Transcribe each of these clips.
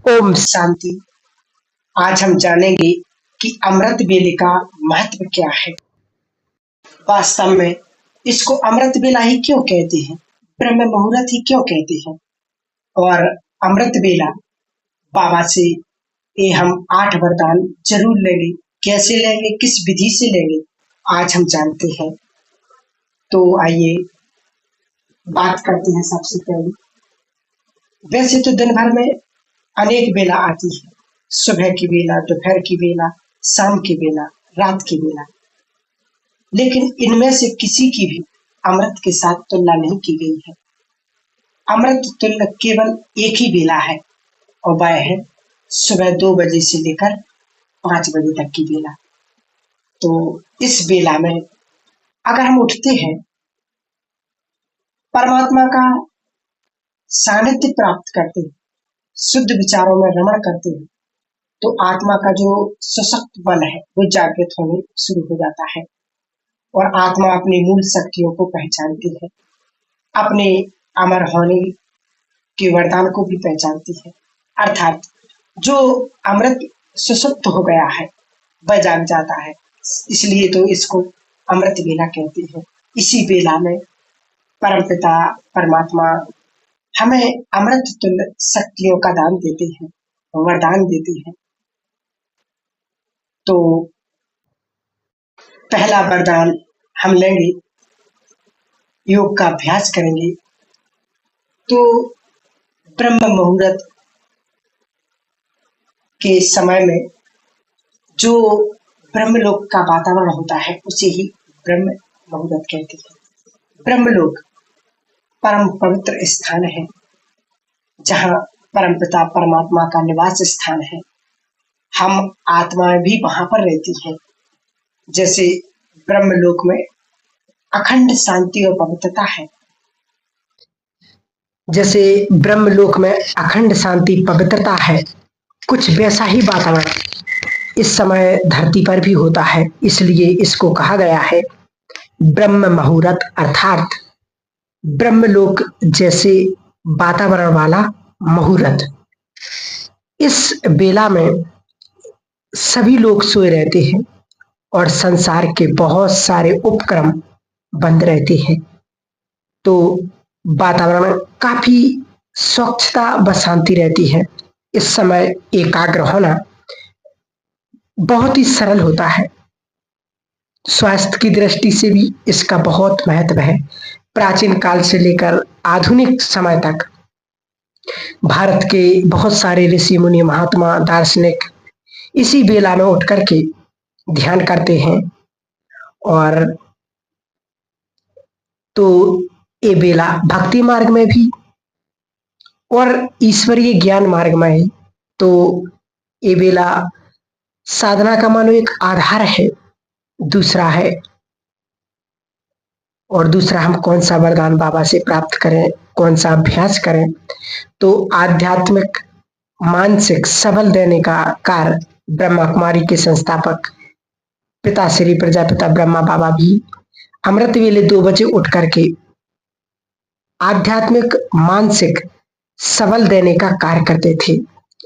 ओम शांति। आज हम जानेंगे कि अमृत वेले का महत्व क्या है। वास्तव में इसको अमृत वेला ही क्यों कहते हैं, ब्रह्म मुहूर्त ही क्यों कहते हैं। और अमृत वेला बाबा से ये हम 8 वरदान जरूर लेंगे। कैसे लेंगे, किस विधि से लेंगे, आज हम जानते हैं। तो आइए बात करते हैं। सबसे पहले, वैसे तो दिन भर में अनेक बेला आती है, सुबह की बेला, दोपहर की बेला, शाम की बेला, रात की बेला, लेकिन इनमें से किसी की भी अमृत के साथ तुलना नहीं की गई है। अमृत तुल्य केवल एक ही बेला है और वह है सुबह 2 बजे से लेकर 5 बजे तक की बेला। तो इस बेला में अगर हम उठते हैं, परमात्मा का सानिध्य प्राप्त करते हैं, शुद्ध विचारों में रमण करते हैं, तो आत्मा का जो सशक्त बल है वो जागृत होने शुरू हो जाता है और आत्मा अपनी मूल शक्तियों को पहचानती है, अपने अमर होने के वरदान को भी पहचानती है। अर्थात जो अमृत सुसुप्त हो गया है वह जाग जाता है। इसलिए तो इसको अमृत वेला कहते हैं। इसी वेला में परमपिता परमात्मा हमें अमृत तुल्य शक्तियों का दान देते हैं, वरदान देते हैं। तो पहला वरदान हम लेंगे, योग का अभ्यास करेंगे तो ब्रह्म मुहूर्त के समय में जो ब्रह्मलोक का वातावरण होता है उसे ही ब्रह्म मुहूर्त कहते हैं। ब्रह्मलोक परम पवित्र स्थान है, जहाँ परमपिता परमात्मा का निवास स्थान है। हम आत्माएं भी वहां पर रहती हैं। जैसे ब्रह्मलोक में अखंड शांति और पवित्रता है, जैसे ब्रह्मलोक में अखंड शांति पवित्रता है, कुछ वैसा ही वातावरण इस समय धरती पर भी होता है। इसलिए इसको कहा गया है ब्रह्म मुहूर्त, अर्थात ब्रह्मलोक जैसे वातावरण वाला मुहूर्त। इस बेला में सभी लोग सोए रहते हैं और संसार के बहुत सारे उपक्रम बंद रहते हैं, तो वातावरण काफी स्वच्छता व शांति रहती है। इस समय एकाग्र होना बहुत ही सरल होता है। स्वास्थ्य की दृष्टि से भी इसका बहुत महत्व है। प्राचीन काल से लेकर आधुनिक समय तक भारत के बहुत सारे ऋषि मुनि, महात्मा, दार्शनिक इसी बेला में उठ करके ध्यान करते हैं। और तो ये बेला भक्ति मार्ग में भी और ईश्वरीय ज्ञान मार्ग में है। तो ये बेला साधना का मानो एक आधार है। दूसरा है, और दूसरा हम कौन सा वरदान बाबा से प्राप्त करें, कौन सा अभ्यास करें, तो आध्यात्मिक मानसिक सबल देने का कार्य ब्रह्मा कुमारी के संस्थापक पिता श्री प्रजापिता ब्रह्मा बाबा भी अमृत वेले 2 बजे उठ करके आध्यात्मिक मानसिक सबल देने का कार्य करते थे।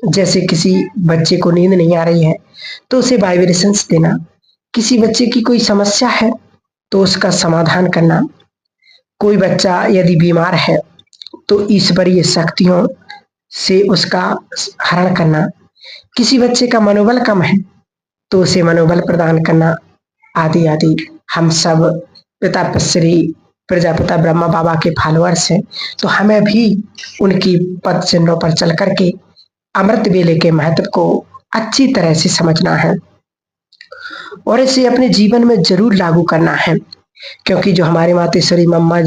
जैसे किसी बच्चे को नींद नहीं आ रही है तो उसे वाइब्रेशंस देना, किसी बच्चे की कोई समस्या है तो उसका समाधान करना, कोई बच्चा यदि बीमार है तो ईश्वरीय शक्तियों से उसका हरण करना, किसी बच्चे का मनोबल कम है तो उसे मनोबल प्रदान करना, आदि आदि। हम सब पिता श्री प्रजापिता ब्रह्मा बाबा के फॉलोअर्स हैं, तो हमें भी उनकी पद चिन्हों पर चल करके अमृत वेले के महत्व को अच्छी तरह से समझना है और इसे अपने जीवन में जरूर लागू करना है। क्योंकि जो हमारे मातेश्वरी मम्मा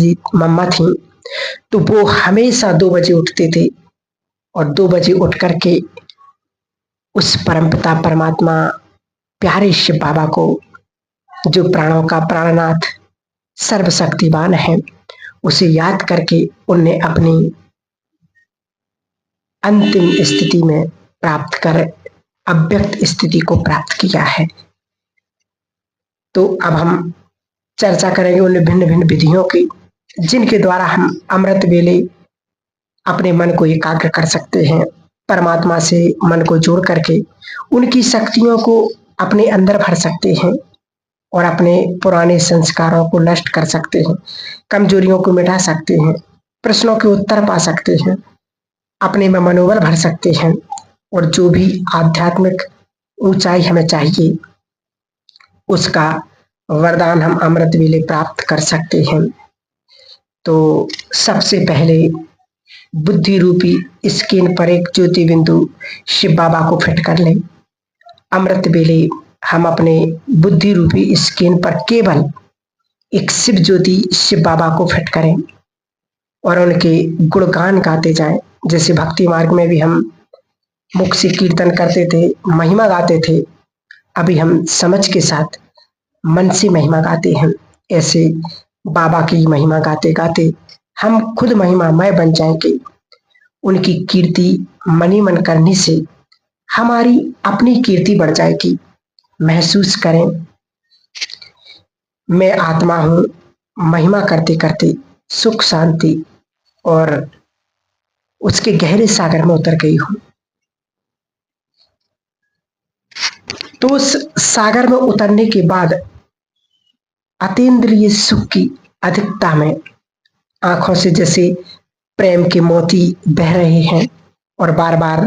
थी, तो वो हमेशा 2 बजे उठते थे और 2 बजे उठ करके उस परमपिता परमात्मा प्यारे शिव बाबा को, जो प्राणों का प्राणनाथ सर्वशक्तिवान है, उसे याद करके उनने अपनी अंतिम स्थिति में प्राप्त कर अव्यक्त स्थिति को प्राप्त किया है। तो अब हम चर्चा करेंगे उन भिन्न भिन्न विधियों की, जिनके द्वारा हम अमृत वेले अपने मन को एकाग्र कर सकते हैं परमात्मा से मन को जोड़ करके उनकी शक्तियों को अपने अंदर भर सकते हैं और अपने पुराने संस्कारों को नष्ट कर सकते हैं, कमजोरियों को मिटा सकते हैं, प्रश्नों के उत्तर पा सकते हैं, अपने में मनोबल भर सकते हैं और जो भी आध्यात्मिक ऊंचाई हमें चाहिए उसका वरदान हम अमृत वेले प्राप्त कर सकते हैं। तो सबसे पहले बुद्धि रूपी स्क्रीन पर एक ज्योति बिंदु शिव बाबा को फिट कर लें। अमृत वेले हम अपने बुद्धि रूपी स्क्रीन पर केवल एक शिव ज्योति शिव बाबा को फिट करें और उनके गुणगान गाते जाएं। जैसे भक्ति मार्ग में भी हम मुख से कीर्तन करते थे, महिमा गाते थे, अभी हम समझ के साथ मन से महिमा गाते हैं। ऐसे बाबा की महिमा गाते गाते हम खुद महिमामय बन जाएंगे। उनकी कीर्ति मनी मन करने से हमारी अपनी कीर्ति बढ़ जाएगी। महसूस करें, मैं आत्मा हूं, महिमा करते करते सुख शांति और उसके गहरे सागर में उतर गई हूं। तो उस सागर में उतरने के बाद अतीन्द्रिय सुख की अधिकता में आंखों से जैसे प्रेम के मोती बह रहे हैं और बार बार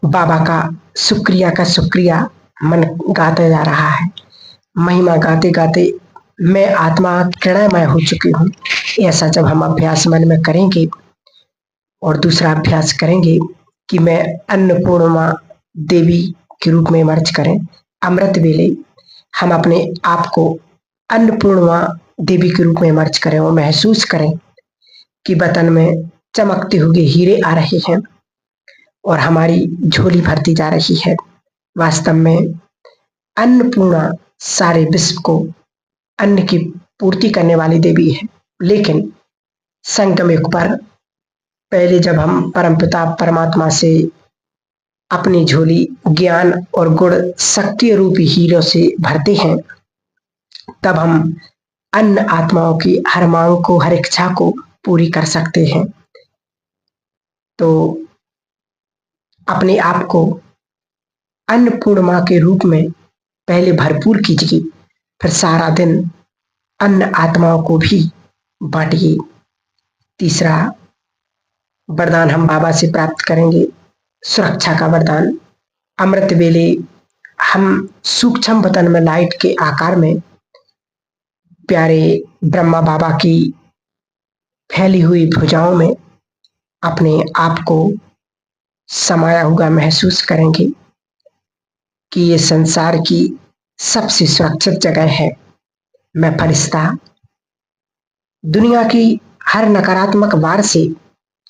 बाबा का शुक्रिया मन गाता जा रहा है। महिमा गाते गाते मैं आत्मा किरणमय हो चुकी हूँ। ऐसा जब हम अभ्यास मन में करेंगे और दूसरा अभ्यास करेंगे कि मैं अन्नपूर्णा देवी के रूप में मर्ज करें। अमृत वेले हम अपने आप को अन्नपूर्णा देवी के रूप में मर्ज करें और महसूस करें कि बतन में चमकते हुए हीरे आ रहे हैं और हमारी झोली भरती जा रही है। वास्तव में अन्नपूर्णा सारे विश्व को अन्न की पूर्ति करने वाली देवी है। लेकिन संगम युग पर पहले जब हम परमपिता परमात्मा से अपनी झोली ज्ञान और गुण शक्ति रूपी हीरों से भरते हैं, तब हम अन्य आत्माओं की हर मांग को, हर इच्छा को पूरी कर सकते हैं। तो अपने आप को अन्नपूर्णा के रूप में पहले भरपूर कीजिए, फिर सारा दिन अन्य आत्माओं को भी बांटिए। तीसरा वरदान हम बाबा से प्राप्त करेंगे, सुरक्षा का वरदान। अमृत वेले हम सूक्ष्म वतन में लाइट के आकार में प्यारे ब्रह्मा बाबा की फैली हुई भुजाओं में अपने आप को समाया हुआ महसूस करेंगे कि ये संसार की सबसे सुरक्षित जगह है। मैं फरिश्ता दुनिया की हर नकारात्मक वार से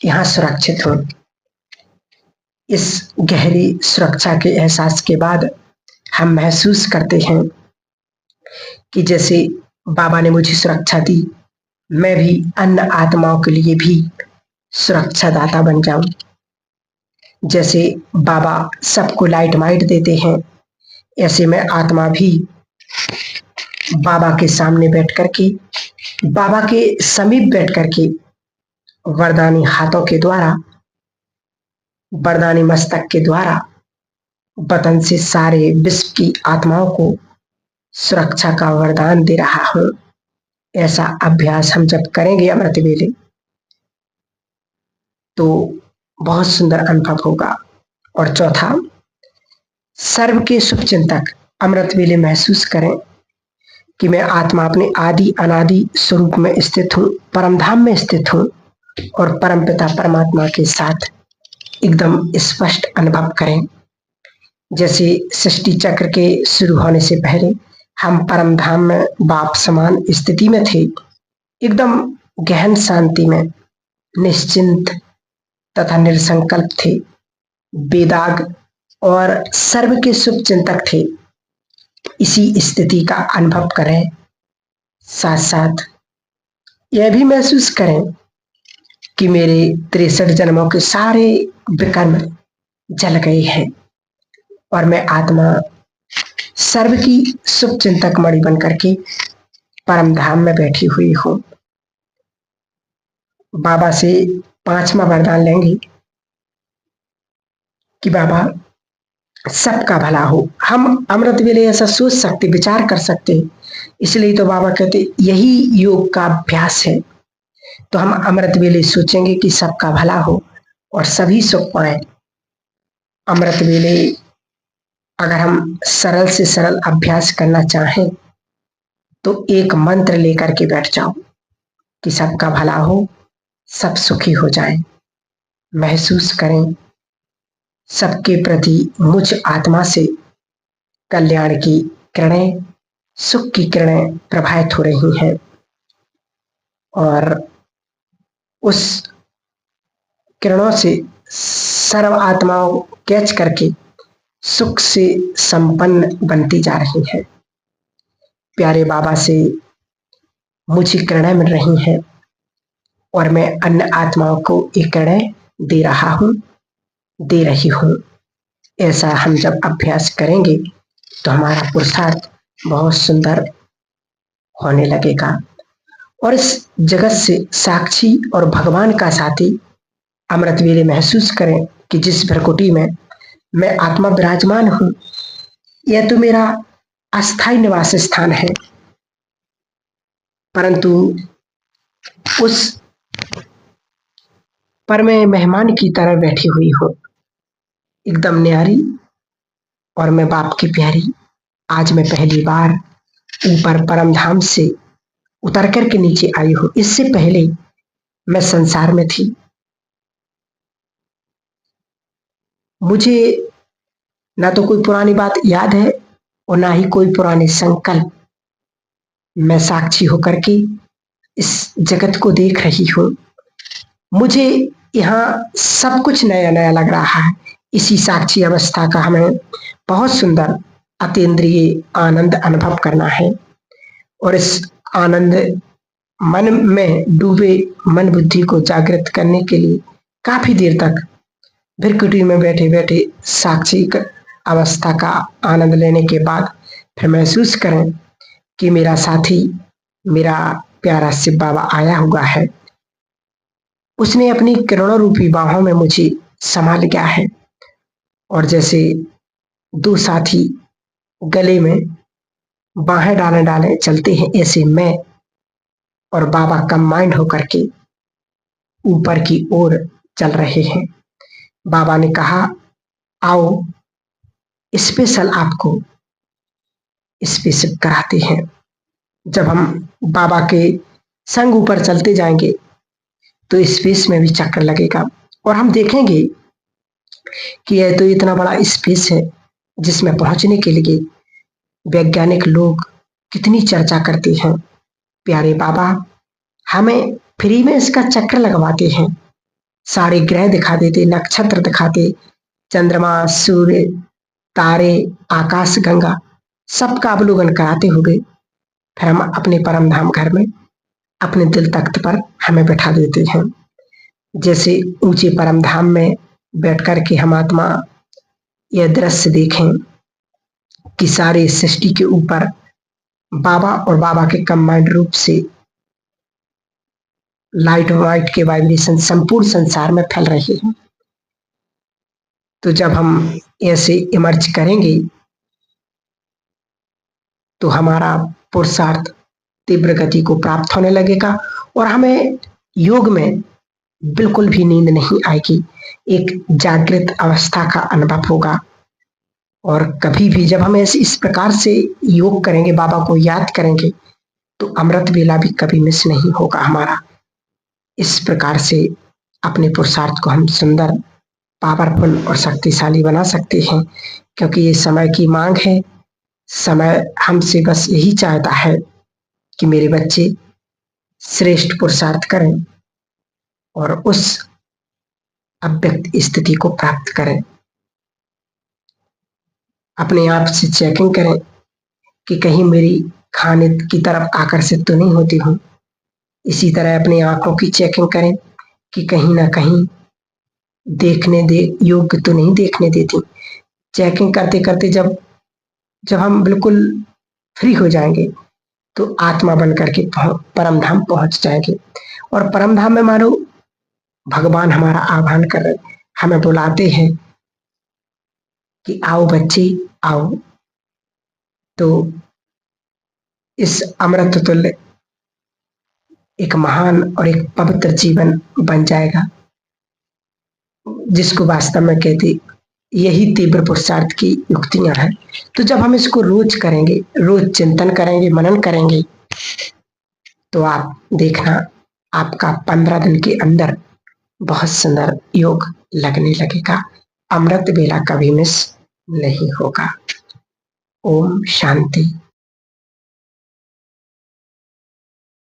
यहाँ सुरक्षित हूँ। इस गहरी सुरक्षा के एहसास के बाद हम महसूस करते हैं कि जैसे बाबा ने मुझे सुरक्षा दी, मैं भी अन्य आत्माओं के लिए भी सुरक्षा दाता बन जाऊं। जैसे बाबा सबको लाइट माइट देते हैं, ऐसे मैं आत्मा भी बाबा के सामने बैठ करके, बाबा के समीप बैठ करके वरदानी हाथों के द्वारा, वरदानी मस्तक के द्वारा वतन से सारे विश्व की आत्माओं को सुरक्षा का वरदान दे रहा हूं। ऐसा अभ्यास हम जब करेंगे अमृत वेले तो बहुत सुंदर अनुभव होगा। और चौथा, सर्व के शुभ चिंतक अमृत वेले महसूस करें कि मैं आत्मा अपने आदि अनादि स्वरूप में स्थित हूँ, परमधाम में स्थित हूँ और परमपिता परमात्मा के साथ एकदम स्पष्ट अनुभव करें। जैसे सृष्टि चक्र के शुरू होने से पहले हम परमधाम में बाप समान स्थिति में थे, एकदम गहन शांति में निश्चिंत तथा निर्संकल्प थे, बेदाग और सर्व के शुभ चिंतक थे। इसी स्थिति का अनुभव करें। साथ साथ यह भी महसूस करें कि मेरे 63 जन्मों के सारे विकर्म जल गए हैं और मैं आत्मा सर्व की शुभ चिंतक मणि बन करके परम धाम में बैठी हुई हूं। बाबा से 5वां वरदान लेंगे कि बाबा सबका भला हो। हम अमृत वेले ऐसा सोच सकते, विचार कर सकते। इसलिए तो बाबा कहते यही योग का अभ्यास है। तो हम अमृत वेले सोचेंगे कि सबका भला हो और सभी सुख पाए। अमृत वेले अगर हम सरल से सरल अभ्यास करना चाहें तो एक मंत्र लेकर के बैठ जाओ कि सबका भला हो, सब सुखी हो जाए। महसूस करें सबके प्रति मुझ आत्मा से कल्याण की किरणें, सुख की किरणें प्रभावित हो रही हैं और उस किरणों से सर्व आत्माओं कैच करके सुख से संपन्न बनती जा रही हैं। प्यारे बाबा से मुझे किरणें मिल रही हैं और मैं अन्य आत्माओं को ये किरणें दे रहा हूँ, दे रही हूँ। ऐसा हम जब अभ्यास करेंगे तो हमारा पुरुषार्थ बहुत सुंदर होने लगेगा और इस जगत से साक्षी और भगवान का साथी अमृत वेले महसूस करें कि जिस भ्रकुटी में मैं आत्मा विराजमान हूँ, यह तो मेरा अस्थायी निवास स्थान है, परंतु उस पर मैं मेहमान की तरह बैठी हुई हूँ, एकदम न्यारी और मैं बाप की प्यारी। आज मैं पहली बार ऊपर परम धाम से उतर कर के नीचे आई हूँ। इससे पहले मैं संसार में थी। मुझे ना तो कोई पुरानी बात याद है और ना ही कोई पुराने संकल्प। मैं साक्षी होकर के इस जगत को देख रही हूँ। मुझे यहाँ सब कुछ नया नया लग रहा है। इसी साक्षी अवस्था का हमें बहुत सुंदर अतीन्द्रिय आनंद अनुभव करना है और इस आनंद मन में डूबे मन बुद्धि को जागृत करने के लिए काफी देर तक भ्रकुटी में बैठे बैठे साक्षी अवस्था का आनंद लेने के बाद फिर महसूस करें कि मेरा साथी, मेरा प्यारा शिव बाबा आया हुआ है। उसने अपनी किरणों रूपी बाहों में मुझे संभाल लिया है और जैसे दो साथी गले में बाहें डाले डाले चलते हैं, ऐसे मैं और बाबा कंबाइंड होकर के ऊपर की ओर चल रहे हैं। बाबा ने कहा आओ स्पेशल आपको स्पेशल कराते हैं। जब हम बाबा के संग ऊपर चलते जाएंगे तो स्पेस में भी चक्कर लगेगा और हम देखेंगे कि यह तो इतना बड़ा स्पेस है जिसमें पहुंचने के लिए वैज्ञानिक लोग कितनी चर्चा करते हैं। प्यारे बाबा हमें फ्री में इसका चक्कर लगवाते हैं, सारे ग्रह दिखा देते, नक्षत्र दिखाते, चंद्रमा, सूर्य, तारे, आकाश गंगा सबका अवलोकन कराते हुए फिर हम अपने परम धाम घर में अपने दिल तख्त पर हमें बैठा देते हैं। जैसे ऊंचे परम धाम में बैठ कर के हम आत्मा यह दृश्य देखें कि सारे सृष्टि के ऊपर बाबा और बाबा के कंबाइंड रूप से लाइट और वाइट के वाइब्रेशन संपूर्ण संसार में फैल रहे हैं। तो जब हम ऐसे इमर्ज करेंगे तो हमारा पुरुषार्थ तीव्र गति को प्राप्त होने लगेगा और हमें योग में बिल्कुल भी नींद नहीं आएगी। एक जागृत अवस्था का अनुभव होगा और कभी भी जब हम ऐसे इस प्रकार से योग करेंगे, बाबा को याद करेंगे, तो अमृत वेला भी कभी मिस नहीं होगा हमारा। इस प्रकार से अपने पुरुषार्थ को हम सुंदर, पावरफुल और शक्तिशाली बना सकते हैं, क्योंकि ये समय की मांग है। समय हमसे बस यही चाहता है कि मेरे बच्चे श्रेष्ठ पुरुषार्थ करें और उस अव्यक्त स्थिति को प्राप्त करें। अपने आप से चेकिंग करें कि कहीं मेरी खाने की तरफ आकर्षित तो नहीं होती हूँ। इसी तरह अपनी आंखों की चेकिंग करें कि कहीं ना कहीं देखने दे योग्य तो नहीं देखने देती। चेकिंग करते करते जब हम बिल्कुल फ्री हो जाएंगे तो आत्मा बन करके परम धाम पहुंच जाएंगे और परम धाम में मानो भगवान हमारा आह्वान कर रहे, हमें बुलाते हैं कि आओ बच्चे आओ, तो इस अमृत तुल्य एक महान और एक पवित्र जीवन बन जाएगा, जिसको वास्तव में कहते यही तीव्र पुरुषार्थ की युक्तियां हैं। तो जब हम इसको रोज करेंगे, रोज चिंतन करेंगे, मनन करेंगे, तो आप देखना आपका 15 दिन के अंदर बहुत सुंदर योग लगने लगेगा। अमृत वेला कभी मिस नहीं होगा। ओम शांति।